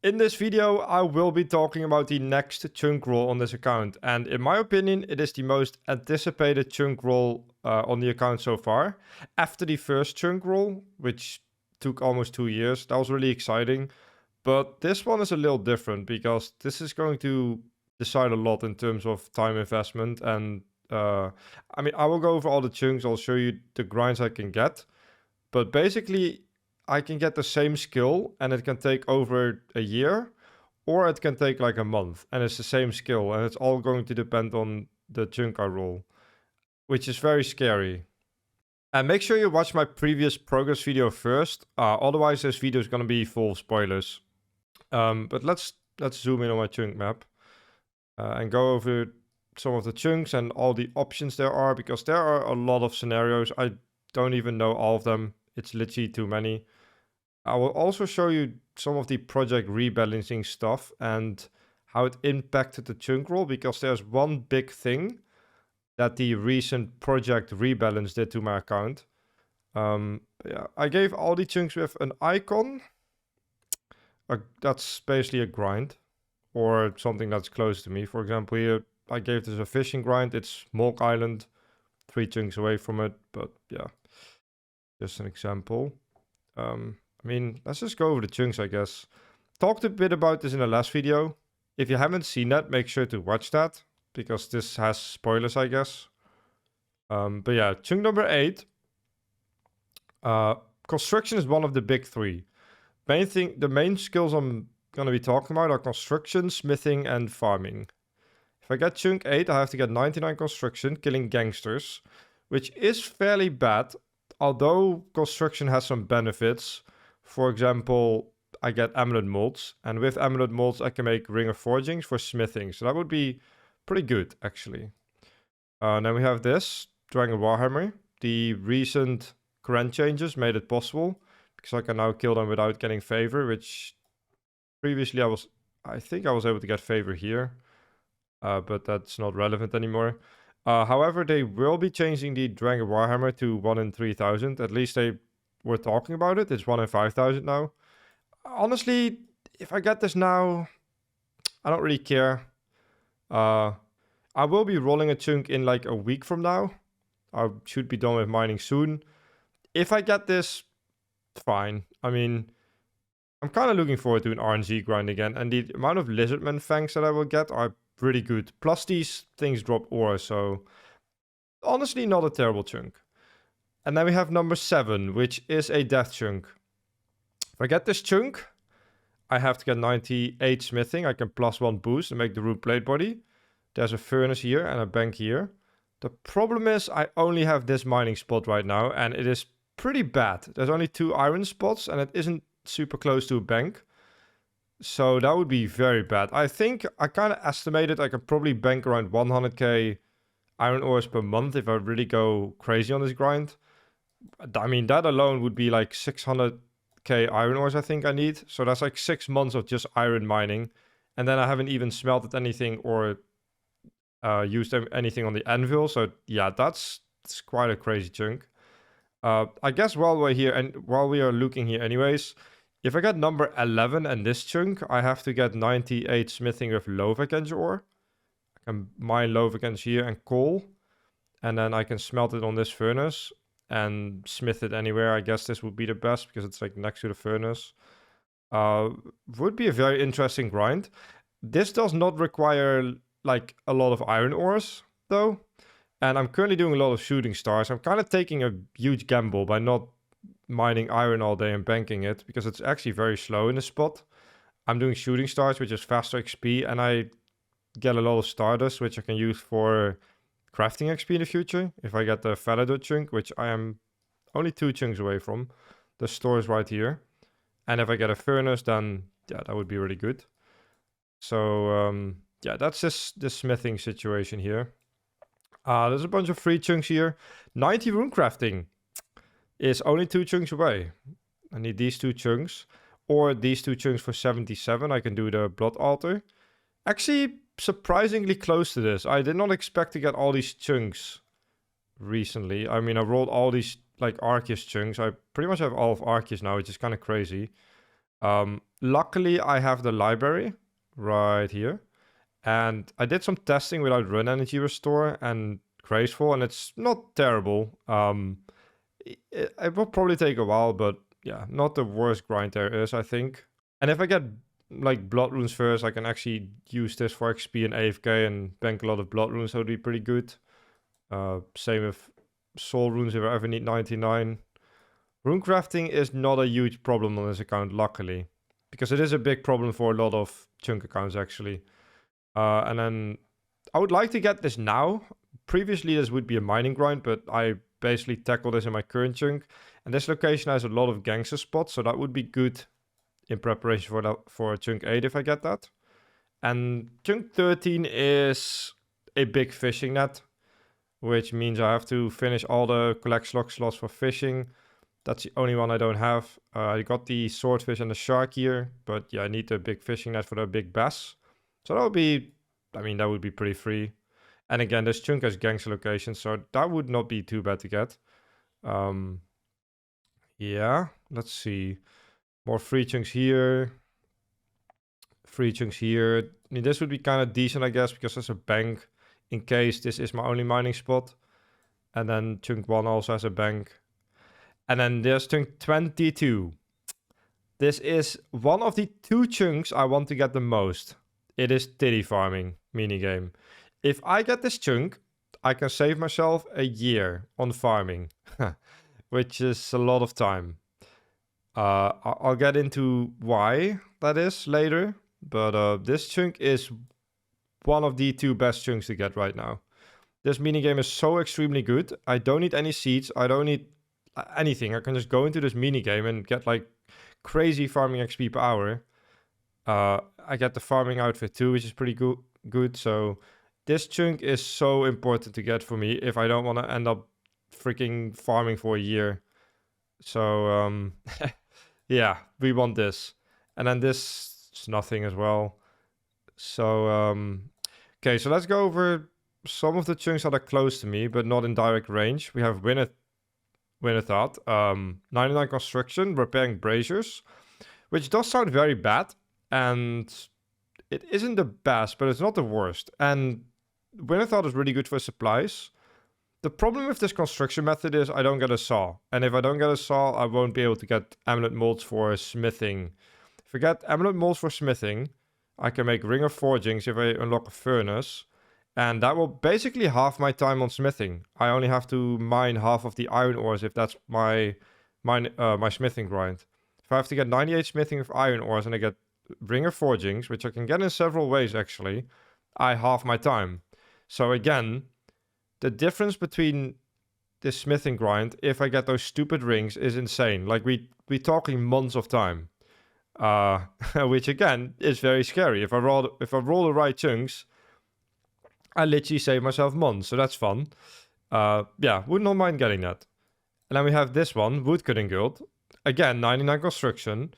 In this video, I will be talking about the next chunk roll on this account, and in my opinion, it is the most anticipated chunk roll on the account so far. After the first chunk roll, which took almost 2 years, that was really exciting. But this one is a little different because this is going to decide a lot in terms of time investment. And I mean, I will go over all the chunks, I'll show you the grinds I can get. But basically, I can get the same skill and it can take over a year or it can take like a month and it's the same skill and it's all going to depend on the chunk I roll, which is very scary. And make sure you watch my previous progress video first, otherwise this video is going to be full of spoilers. But let's zoom in on my chunk map and go over some of the chunks and all the options there are, because there are a lot of scenarios. I don't even know all of them. It's literally too many. I will also show you some of the project rebalancing stuff and how it impacted the chunk roll, because there's one big thing that the recent project rebalance did to my account. Yeah, I gave all the chunks with an icon. That's basically a grind or something that's close to me. For example, here I gave this a fishing grind. It's Mulk Island, 3 chunks away from it, but yeah, just an example. I mean, let's just go over the chunks, I guess. Talked a bit about this in the last video. If you haven't seen that, make sure to watch that, because this has spoilers, I guess. But yeah, chunk number 8. Construction is one of the big 3. The main skills I'm going to be talking about are construction, smithing, and farming. If I get chunk 8, I have to get 99 construction, killing gangsters, which is fairly bad, although construction has some benefits. For example, I get amulet molds, and with amulet molds I can make ring of forgings for smithing, so that would be pretty good, actually. Then we have this, Dragon Warhammer. The recent current changes made it possible, because I can now kill them without getting favor, which previously I think I was able to get favor here, but that's not relevant anymore. However, they will be changing the Dragon Warhammer to 1 in 3000. At least they were talking about it. It's 1 in 5000 now. Honestly, if I get this now, I don't really care. I will be rolling a chunk in like a week from now. I should be done with mining soon. If I get this, fine. I mean, I'm kind of looking forward to an RNG grind again, and the amount of lizardman fangs that I will get are pretty good. Plus these things drop ore, so honestly not a terrible chunk. And then we have number 7, which is a death chunk. If I get this chunk, I have to get 98 smithing. I can +1 boost and make the rune plate body. There's a furnace here and a bank here. The problem is I only have this mining spot right now, and it is pretty bad. There's only 2 iron spots and it isn't super close to a bank. So that would be very bad. I think I kind of estimated I could probably bank around 100k iron ores per month if I really go crazy on this grind. I mean, that alone would be like 600k iron ores I think I need. So that's like 6 months of just iron mining. And then I haven't even smelted anything or used anything on the anvil. So yeah, it's quite a crazy chunk. I guess while we're here and while we are looking here anyways, if I get number 11 and this chunk, I have to get 98 smithing with Lovakenge ore. I can mine Lovakenge here and coal. And then I can smelt it on this furnace and smith it anywhere. I guess this would be the best because it's like next to the furnace. Would be a very interesting grind. This does not require like a lot of iron ores though. And I'm currently doing a lot of shooting stars. I'm kind of taking a huge gamble by not mining iron all day and banking it, because it's actually very slow in this spot. I'm doing shooting stars, which is faster XP, and I get a lot of stardust, which I can use for crafting XP in the future. If I get the Falador chunk, which I am only 2 chunks away from. The store is right here. And if I get a furnace, then yeah, that would be really good. So yeah, that's just the smithing situation here. There's a bunch of free chunks here. 90 rune crafting is only 2 chunks away. I need these 2 chunks. Or these 2 chunks for 77. I can do the blood altar. Actually, surprisingly close to this. I did not expect to get all these chunks recently. I mean, I rolled all these like Arceus chunks. I pretty much have all of Arceus now, which is kind of crazy. luckily I have the library right here. And I did some testing without run energy restore and graceful, and it's not terrible. It will probably take a while, but yeah, not the worst grind there is, I think. And if I get like blood runes first, I can actually use this for XP and AFK and bank a lot of blood runes, so it'd be pretty good. Same with soul runes if I ever need 99. Rune crafting is not a huge problem on this account, luckily, because it is a big problem for a lot of chunk accounts actually. And then I would like to get this now. Previously, this would be a mining grind, but I basically tackle this in my current chunk. And this location has a lot of gangster spots, so that would be good in preparation for that, for chunk 8 if I get that. And chunk 13 is a big fishing net, which means I have to finish all the collect slug slots for fishing. That's the only one I don't have. I got the swordfish and the shark here, but yeah, I need the big fishing net for the big bass. So that would be, I mean, that would be pretty free. And again, this chunk has gangster locations, so that would not be too bad to get. Yeah, let's see. More free chunks here. Free chunks here. I mean, this would be kind of decent, I guess, because there's a bank in case this is my only mining spot. And then chunk 1 also has a bank. And then there's chunk 22. This is one of the 2 chunks I want to get the most. It is titty farming minigame. If I get this chunk, I can save myself a year on farming, which is a lot of time. I'll get into why that is later, but this chunk is one of the 2 best chunks to get right now. This minigame is so extremely good. I don't need any seeds. I don't need anything. I can just go into this minigame and get like crazy farming XP per hour. I get the farming outfit too, which is pretty good. So this chunk is so important to get for me if I don't want to end up freaking farming for a year. So yeah, we want this. And then this is nothing as well. So okay, so let's go over some of the chunks that are close to me, but not in direct range. We have Winterthought, 99 construction, repairing braziers, which does sound very bad. And it isn't the best, but it's not the worst. And Winterthought is really good for supplies. The problem with this construction method is I don't get a saw. And if I don't get a saw, I won't be able to get amulet molds for smithing. If I get amulet molds for smithing, I can make ring of forgings if I unlock a furnace. And that will basically halve my time on smithing. I only have to mine half of the iron ores if that's my smithing grind. If I have to get 98 smithing with iron ores and I get ring of forgings, which I can get in several ways actually, I halve my time. So again, the difference between this smithing grind, if I get those stupid rings, is insane. Like we talking months of time, which again is very scary. If I roll the right chunks, I literally save myself months, so that's fun. Yeah, would not mind getting that. And then we have this one, Woodcutting Guild. Again, 99 construction.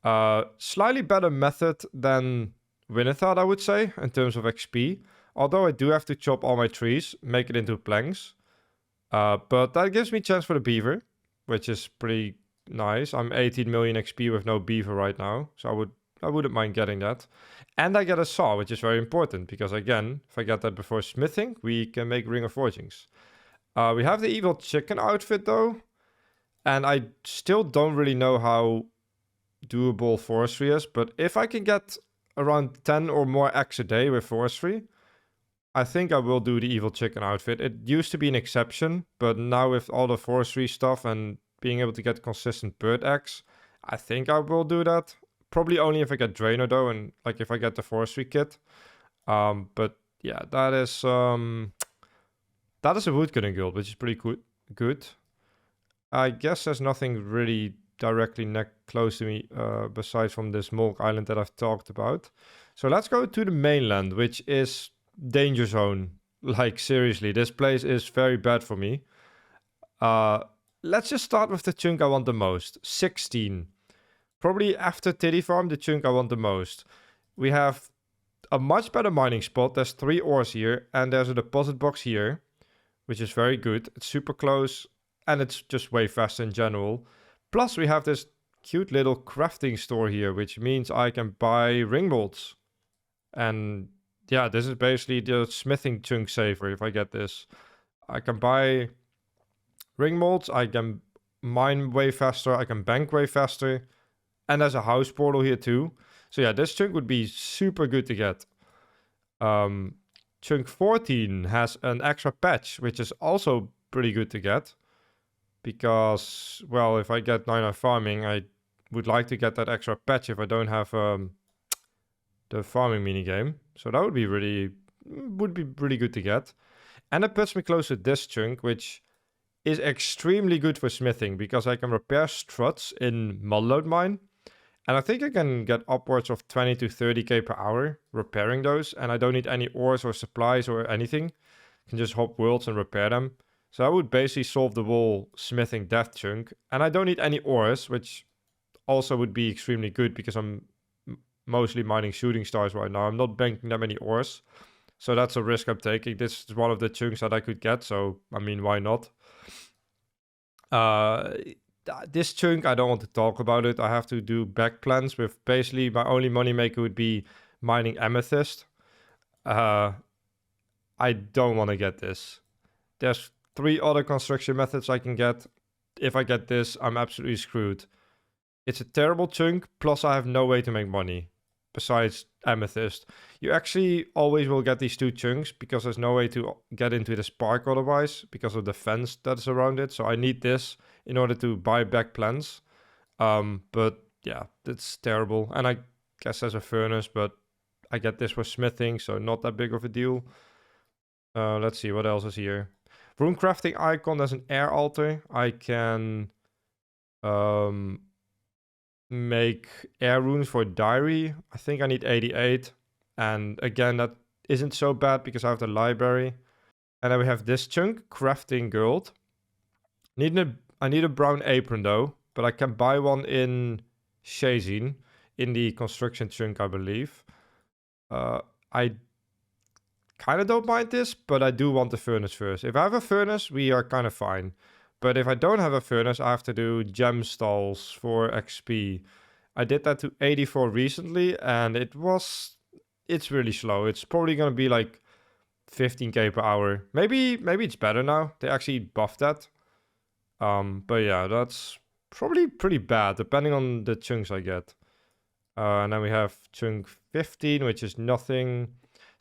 Slightly better method than Winterthought, I would say, in terms of XP. Although I do have to chop all my trees, make it into planks. But that gives me chance for the beaver, which is pretty nice. I'm 18 million XP with no beaver right now, so I wouldn't mind getting that. And I get a saw, which is very important, because again, if I get that before smithing, we can make ring of forgings. We have the evil chicken outfit though, and I still don't really know how doable forestry is, but if I can get around 10 or more X a day with forestry, I think I will do the evil chicken outfit. It used to be an exception, but now with all the forestry stuff and being able to get consistent bird eggs, I think I will do that. Probably only if I get Drainer though, and like if I get the forestry kit. But yeah, that is a woodcutting guild, which is pretty good. I guess there's nothing really directly close to me besides from this Mulk Island that I've talked about. So let's go to the mainland, which is danger zone. Like seriously, this place is very bad for me. Let's just start with the chunk I want the most. 16. Probably after Titty Farm, the chunk I want the most. We have a much better mining spot. There's 3 ores here, and there's a deposit box here, which is very good. It's super close, and it's just way faster in general. Plus, we have this cute little crafting store here, which means I can buy ring bolts. And yeah, this is basically the smithing chunk saver if I get this. I can buy ring molds, I can mine way faster, I can bank way faster. And there's a house portal here too. So yeah, this chunk would be super good to get. Chunk 14 has an extra patch, which is also pretty good to get. Because, well, if I get 9 farming, I would like to get that extra patch if I don't have the farming minigame. So that would be really good to get. And it puts me close to this chunk, which is extremely good for smithing because I can repair struts in Mudload Mine. And I think I can get upwards of 20 to 30k per hour repairing those. And I don't need any ores or supplies or anything. I can just hop worlds and repair them. So I would basically solve the whole smithing death chunk. And I don't need any ores, which also would be extremely good because I'm mostly mining shooting stars right now. I'm not banking that many ores. So that's a risk I'm taking. This is one of the chunks that I could get. So, I mean, why not? This chunk, I don't want to talk about it. I have to do back plans with basically my only moneymaker would be mining amethyst. I don't want to get this. There's 3 other construction methods I can get. If I get this, I'm absolutely screwed. It's a terrible chunk, plus I have no way to make money besides amethyst. You actually always will get these 2 chunks because there's no way to get into the spark otherwise because of the fence that's around it. So I need this in order to buy back plants. But yeah, it's terrible. And I guess there's a furnace, but I get this for smithing, so not that big of a deal. Let's see, what else is here? Rune crafting icon, there's an air altar. I can make air runes for diary. I think I need 88. And again, that isn't so bad because I have the library. And then we have this chunk, crafting gold. I need a brown apron though, but I can buy one in Shazin, in the construction chunk, I believe. I kind of don't mind this, but I do want the furnace first. If I have a furnace, we are kind of fine. But if I don't have a furnace, I have to do gem stalls for XP. I did that to 84 recently, and it's really slow. It's probably going to be like 15k per hour. Maybe it's better now. They actually buffed that. But yeah, that's probably pretty bad, depending on the chunks I get. And then we have chunk 15, which is nothing.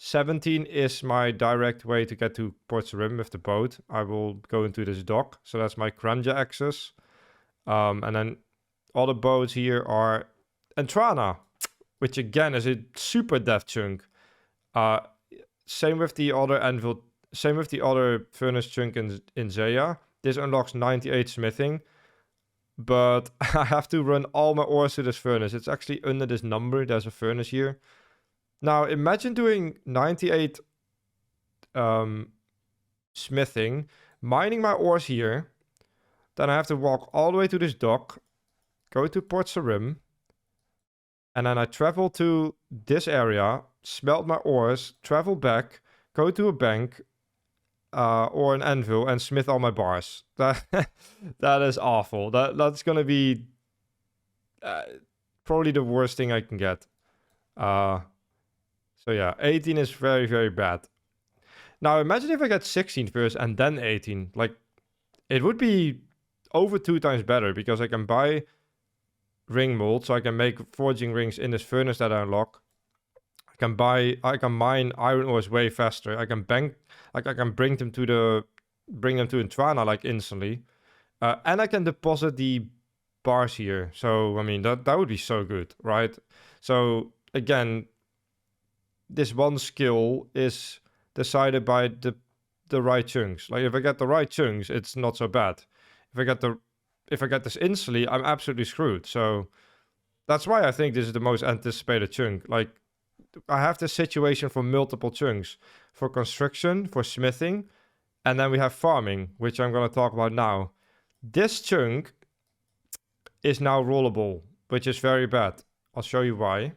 17 is my direct way to get to Port Sarim with the boat. I will go into this dock. So that's my Kranja access. And then all the boats here are Entrana, which again is a super death chunk. Same with the other anvil, same with the other furnace chunk in Zeya. This unlocks 98 smithing. But I have to run all my ores to this furnace. It's actually under this number. There's a furnace here. Now, imagine doing 98 smithing, mining my ores here. Then I have to walk all the way to this dock, go to Port Sarim, and then I travel to this area, smelt my ores, travel back, go to a bank or an anvil, and smith all my bars. That is awful. That's going to be probably the worst thing I can get. So yeah, 18 is very, very bad. Now imagine if I get 16 first and then 18. Like, it would be over 2 times better because I can buy ring mold, so I can make forging rings in this furnace that I unlock. I can mine iron ores way faster. I can bank, like I can bring them to Intrana like instantly. And I can deposit the bars here. So I mean that would be so good, right? So again, this one skill is decided by the right chunks. Like if I get the right chunks, it's not so bad. If I get this instantly, I'm absolutely screwed. So that's why I think this is the most anticipated chunk. Like I have this situation for multiple chunks. For construction, for smithing, and then we have farming, which I'm going to talk about now. This chunk is now rollable, which is very bad. I'll show you why.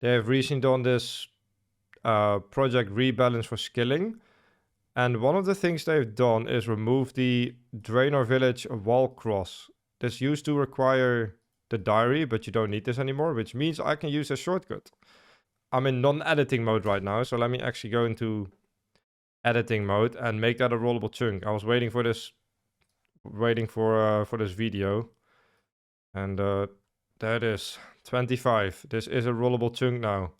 They have recently done this project rebalance for skilling. And one of the things they've done is remove the Draenor Village wall cross This used to require the diary, but you don't need this anymore, which means I can use a shortcut. I'm in non-editing mode right now, so let me actually go into editing mode and make that a rollable chunk. I was waiting for this, for this video, and there it is, 25. This is a rollable chunk now.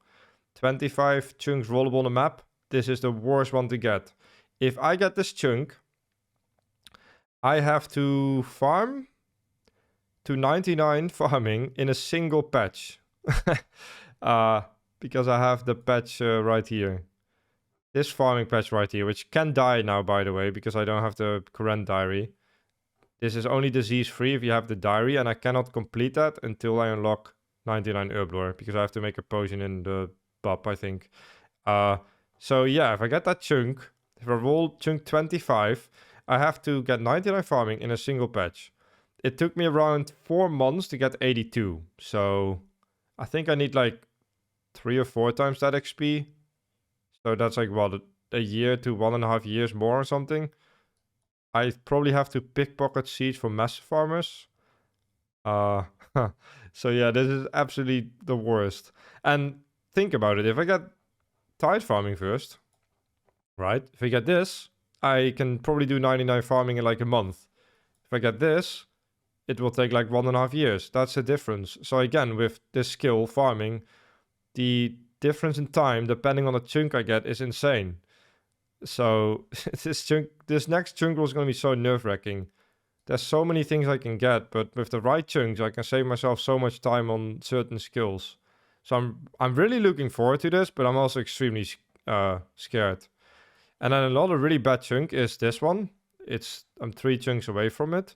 25 chunks rollable on the map. This is the worst one to get. If I get this chunk, I have to farm to 99 farming in a single patch. Because I have the patch right here. This farming patch right here, which can die now, by the way, because I don't have the current diary. This is only disease-free if you have the diary, and I cannot complete that until I unlock 99 herblore, because I have to make a potion in the pub, I think. So yeah, if I get that chunk, if I roll chunk 25, I have to get 99 farming in a single patch. It took me around 4 months to get 82. So I think I need like 3 or 4 times that XP. So that's like, what, a year to 1.5 years more or something. I probably have to pickpocket seeds from massive farmers. So yeah, this is absolutely the worst. And think about it. If I get tide farming first, right? If I get this, I can probably do 99 farming in like a month. If I get this, it will take like 1.5 years. That's the difference. So again, with this skill, farming, the difference in time, depending on the chunk I get, is insane. So this next chunk was going to be so nerve-wracking. There's so many things I can get, but with the right chunks, I can save myself so much time on certain skills. So I'm really looking forward to this, but I'm also extremely scared. And then another really bad chunk is this one. I'm 3 chunks away from it.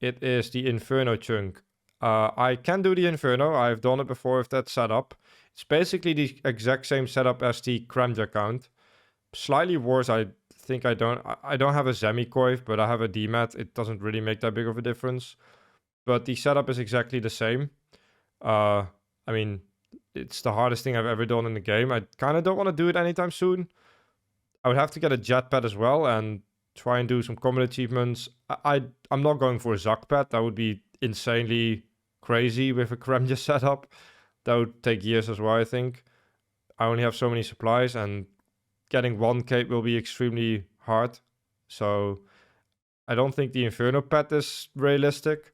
It is the Inferno chunk. I can do the Inferno. I've done it before with that setup. It's basically the exact same setup as the Kremja count. Slightly worse. I think I don't have a Zemi-Coif, but I have a DMAT. It doesn't really make that big of a difference. But the setup is exactly the same. I mean, it's the hardest thing I've ever done in the game. I kind of don't want to do it anytime soon. I would have to get a jetpad as well and try and do some combat achievements. I'm not going for a Zak pad. That would be insanely crazy with a Kremja setup. That would take years as well, I think. I only have so many supplies, and getting 1 cape will be extremely hard. So I don't think the Inferno pad is realistic.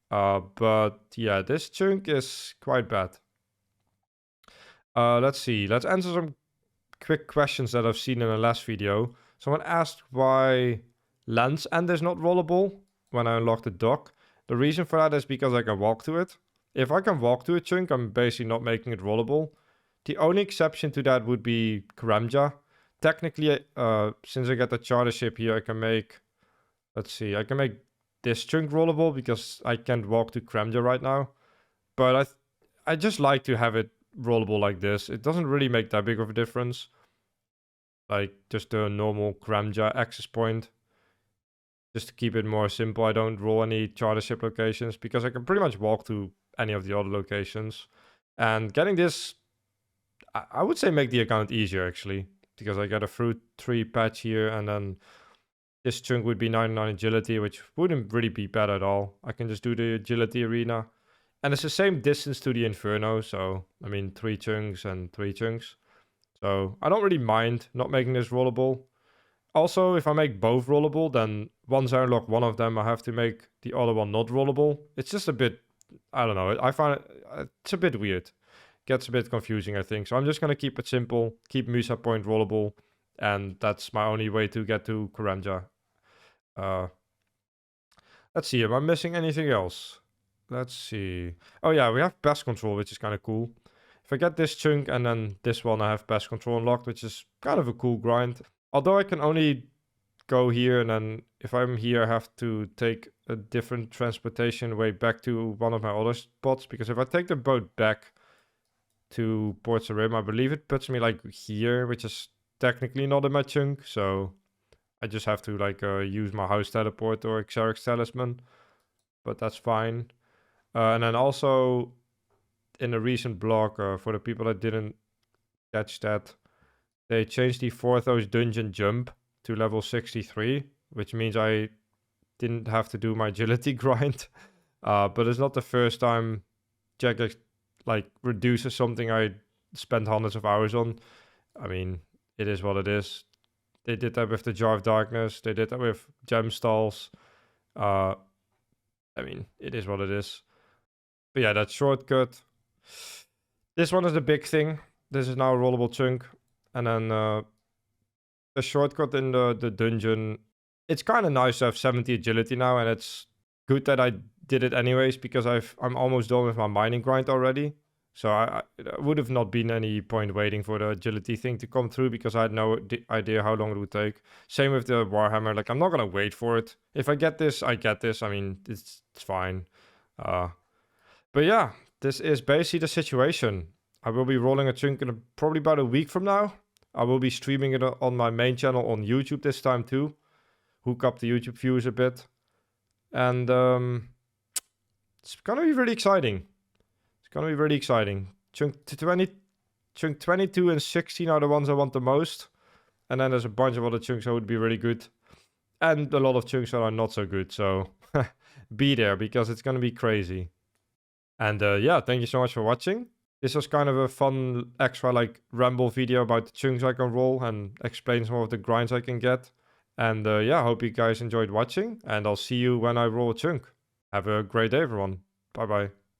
But yeah, this chunk is quite bad. Let's see. Let's answer some quick questions that I've seen in the last video. Someone asked why Land's End is not rollable when I unlock the dock. The reason for that is because I can walk to it. If I can walk to a chunk, I'm basically not making it rollable. The only exception to that would be Kremja. Technically, since I get the charter ship here, I can make... Let's see, I can make this chunk rollable because I can't walk to Kremja right now. But I just like to have it rollable like this. It doesn't really make that big of a difference. Like just a normal Kremja access point. Just to keep it more simple, I don't roll any charter ship locations because I can pretty much walk to any of the other locations. And getting this, I would say make the account easier actually. Because I get a fruit tree patch here, and then this chunk would be 99 agility, which wouldn't really be bad at all. I can just do the agility arena. And it's the same distance to the Inferno, so I mean 3 chunks and 3 chunks. So I don't really mind not making this rollable. Also, if I make both rollable, then once I unlock one of them, I have to make the other one not rollable. It's just a bit, I don't know, I find it's a bit weird. Gets a bit confusing, I think. So I'm just going to keep it simple, keep Musa Point rollable, and that's my only way to get to Kremja. Let's see, am I missing anything else? Let's see. Oh yeah, we have pest control, which is kind of cool. If I get this chunk and then this one, I have pest control unlocked, which is kind of a cool grind. Although I can only go here, and then if I'm here, I have to take a different transportation way back to one of my other spots. Because if I take the boat back to Port Sarim, I believe it puts me like here, which is technically not in my chunk. So I just have to like use my house teleport or Xerix talisman. But that's fine. And then also in a recent blog, for the people that didn't catch that, they changed the Forthos dungeon jump to level 63, which means I didn't have to do my agility grind. But it's not the first time Jagex like reduces something I spent hundreds of hours on. I mean, it is what it is. They did that with the Jar of Darkness. They did that with Gem Stalls. I mean, it is what it is. But yeah, that shortcut. This one is the big thing. This is now a rollable chunk. And then the shortcut in the dungeon. It's kind of nice to have 70 agility now. And it's good that I did it anyways, because I'm almost done with my mining grind already. So I would have not been any point waiting for the agility thing to come through, because I had no idea how long it would take. Same with the Warhammer. Like, I'm not going to wait for it. If I get this, I get this. I mean, it's fine. But yeah, this is basically the situation. I will be rolling a chunk in probably about a week from now. I will be streaming it on my main channel on YouTube this time too. Hook up the YouTube views a bit. And it's going to be really exciting. It's going to be really exciting. Chunk 22 and 16 are the ones I want the most. And then there's a bunch of other chunks that would be really good. And a lot of chunks that are not so good. So be there, because it's going to be crazy. And yeah, thank you so much for watching. This was kind of a fun extra like ramble video about the chunks I can roll and explain some of the grinds I can get. And yeah, I hope you guys enjoyed watching, and I'll see you when I roll a chunk. Have a great day, everyone. Bye bye.